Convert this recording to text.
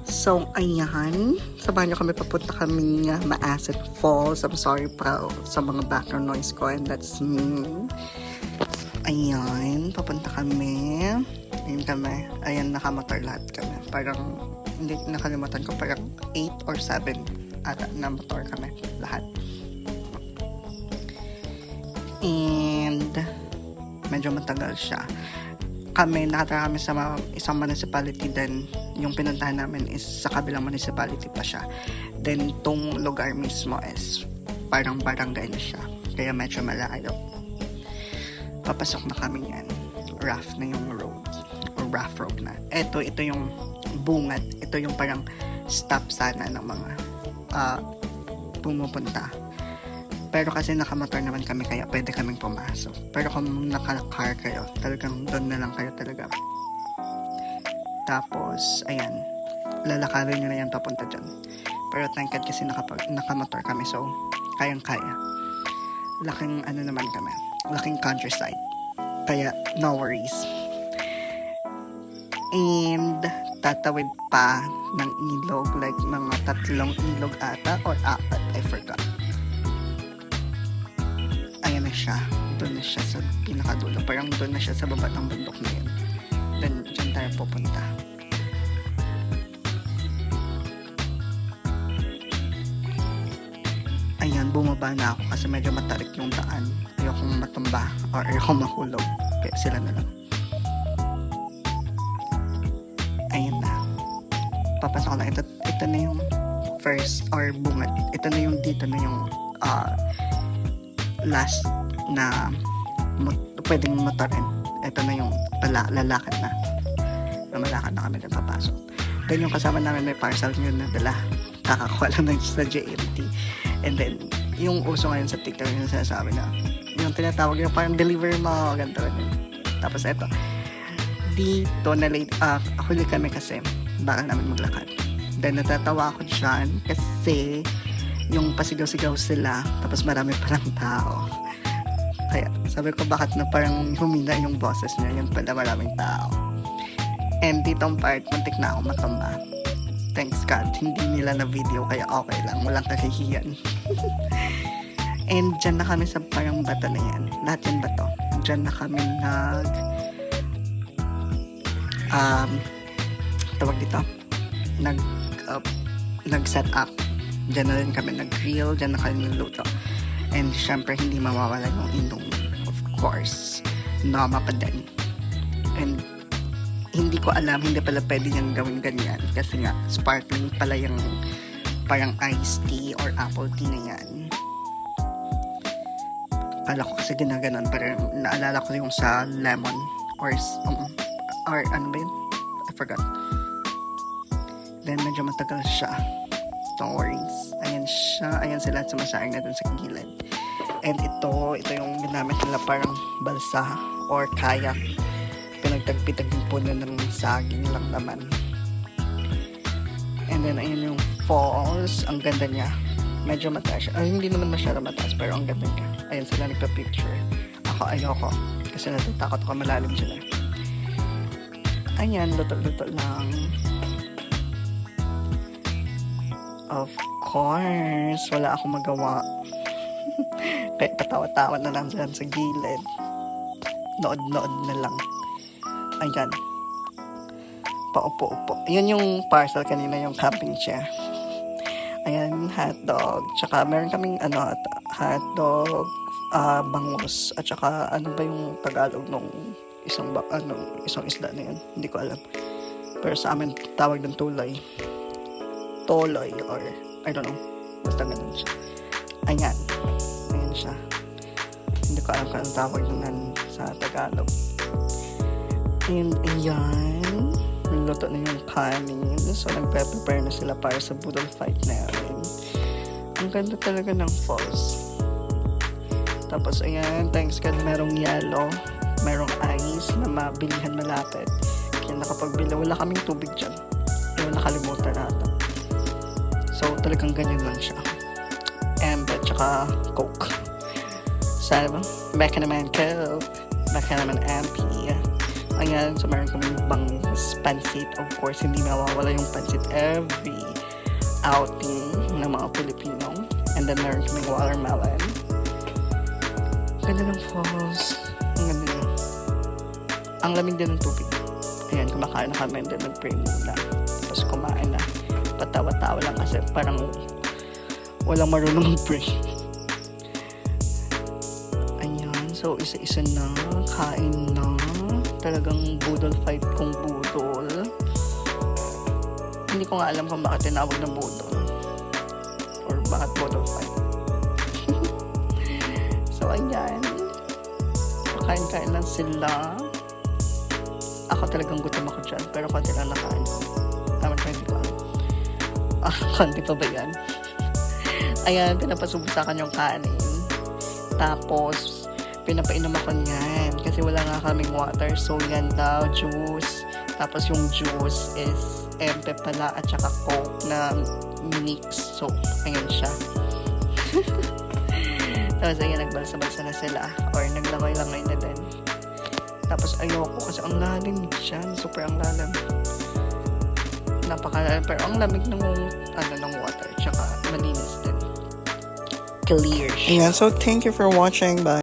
So, ayan. Sabahan niyo kami, papunta kami Maasit Falls. I'm sorry pa sa mga background noise ko, and that's me. Ayan, papunta kami. Ayan kami. Ayan, nakamotor lahat kami. Parang, hindi nakalimutan ko, parang 8 or 7 ata na motor kami lahat. And, medyo matagal siya. Kami, nakatara kami sa isang municipality, then yung pinuntahan namin is sa kabilang municipality pa siya. Then, tong lugar mismo is parang barangay na siya. Kaya medyo malayo. Papasok na kami yan. Rough na yung road. Or rough road na. Ito yung bungad. Ito yung parang stop sana ng mga pumupunta. Pero kasi nakamotor naman kami, kaya pwede kaming pumasok. Pero kung naka-car kayo, talagang doon na lang kayo talaga. Tapos, ayan, lalakarin nyo na yan papunta dyan. Pero thank God kasi nakamotor kami, so kayang-kaya. Laking ano naman kami, laking countryside. Kaya no worries. And tatawid pa ng ilog, like mga 3 ilog ata or 4, I forgot. Ayan na siya. Doon na siya sa pinakadulo. Parang doon na siya sa baba ng bundok na yun. Then, dyan tayo pupunta. Ayan, bumaba na ako kasi medyo matarik yung daan. Ayokong matumba or ayokong mahulog. Kaya sila na lang. Ayan na. Papasok na. Ito na yung first or bungad. Ito na yung dito na yung last na pwedeng motorin. Ito na yung lalakad na. Malakad na kami na papasok. Then yung kasama namin may parcel yun na dala. Kakakuha lang sa JMT. And then, yung uso ngayon sa TikTok yung sinasabi na yung tinatawag yung parang deliver mo, ganito. Tapos ito. Dito na late, huli kami kasi baka namin maglakad. Then natatawa ako dyan kasi yung pasigaw-sigaw sila, tapos marami palang tao. Kaya sabi ko bakit na parang humina yung boses niya, yun pala maraming tao. And ditong part, muntik na ako matumba. Thanks God, hindi nila na video, kaya okay lang, walang kahihiyan. And dyan na kami sa parang bato na yan. Lahat yan bato. Dyan na kami tawag dito, nag-set up. Diyan na rin kami nag-grill, diyan na kami nagluto. And syempre, hindi mawawala yung indomie. Of course, nama pa din. And hindi ko alam, hindi pala pwede niyang gawin ganyan. Kasi nga, sparkling pala yung parang iced tea or apple tea na yan. Kala ko kasi ginaganon, pero naalala ko yung sa lemon or ano ba yun? I forgot. Then, medyo matagal siya. Don't worries. Ayan siya. Ayan sila sumasayang na dun sa gilid. And ito yung ginamit nila parang balsa or kayak. Pinagtagpitagin po na ng saging lang naman. And then, ayan yung falls. Ang ganda niya. Medyo mataas siya. Ay, hindi naman masyado mataas, pero ang ganda niya. Ayan sila nagpa-picture. Ako, ayoko. Kasi natatakot ako malalim sila. Ayan, luto-luto lang. Of course, wala akong magawa. Kaya patawa-tawa na lang dyan sa gilid. Nood-nood na lang. Ayan. Paupo-upo. Yun yung parcel kanina, yung camping chair. Ayan, hotdog. Tsaka meron kaming hotdog, bangus. At tsaka ano ba yung Tagalog nung isang isla na yun. Hindi ko alam. Pero sa amin, tawag ng tulay. Toloy or I don't know, basta ganun siya. Ayan siya. Hindi ko alam kung anong tawag nun sa Tagalog. And ayan, niluto na yung kanin, so nagpe-prepare na sila para sa budol fight namin. Ang ganda talaga ng falls. Tapos ayan, thanks God, merong yellow, merong ice na mabilihan malapit. Kaya nakapagbili, wala kaming tubig dyan, pero nakalimutan natin. So, talagang ganyan lang siya. Amber, tsaka Coke. Sana ba? Baka naman Coke. Baka naman MP. Ayan, so meron kaming bangus, pansit. Of course, hindi mawawala yung pansit every outing ng mga Pilipino. And then meron kaming watermelon. Ganda ng falls. Ang ganda niya. Ang lamig din ng tubig. Ayan, kumakain na kami. Then nag-pray muna. Tapos kumain na. Patawa-tawa lang kasi parang walang marunong mag-pray. Ayan, so isa-isa na. Kain na. Talagang budol fight kong budol. Hindi ko nga alam kung bakit tinawag na budol. Or bakit budol fight. So, ayan. Kain-kain lang sila. Ako talagang gutom ako dyan. Pero konti lang nakain ko. Tama ko, hindi ko alam. Konti pa ba yan? Ayan, pinapasubo sa akin yung kanin. Tapos, pinapainom ako niyan. Kasi wala nga kaming water. So, yan daw, juice. Tapos, yung juice is empe pala at saka coke na mix. So, ayan siya. Tapos, ayan, nagbalsa-balsa na sila. Or, naglangoy-langoy na din. Tapos, ayoko kasi ang lalim dyan. Super ang lalim. Napakalalim. Pero, ang lamig ng water. Tsaka, malinis din. Clear siya. Yeah, so thank you for watching. Bye.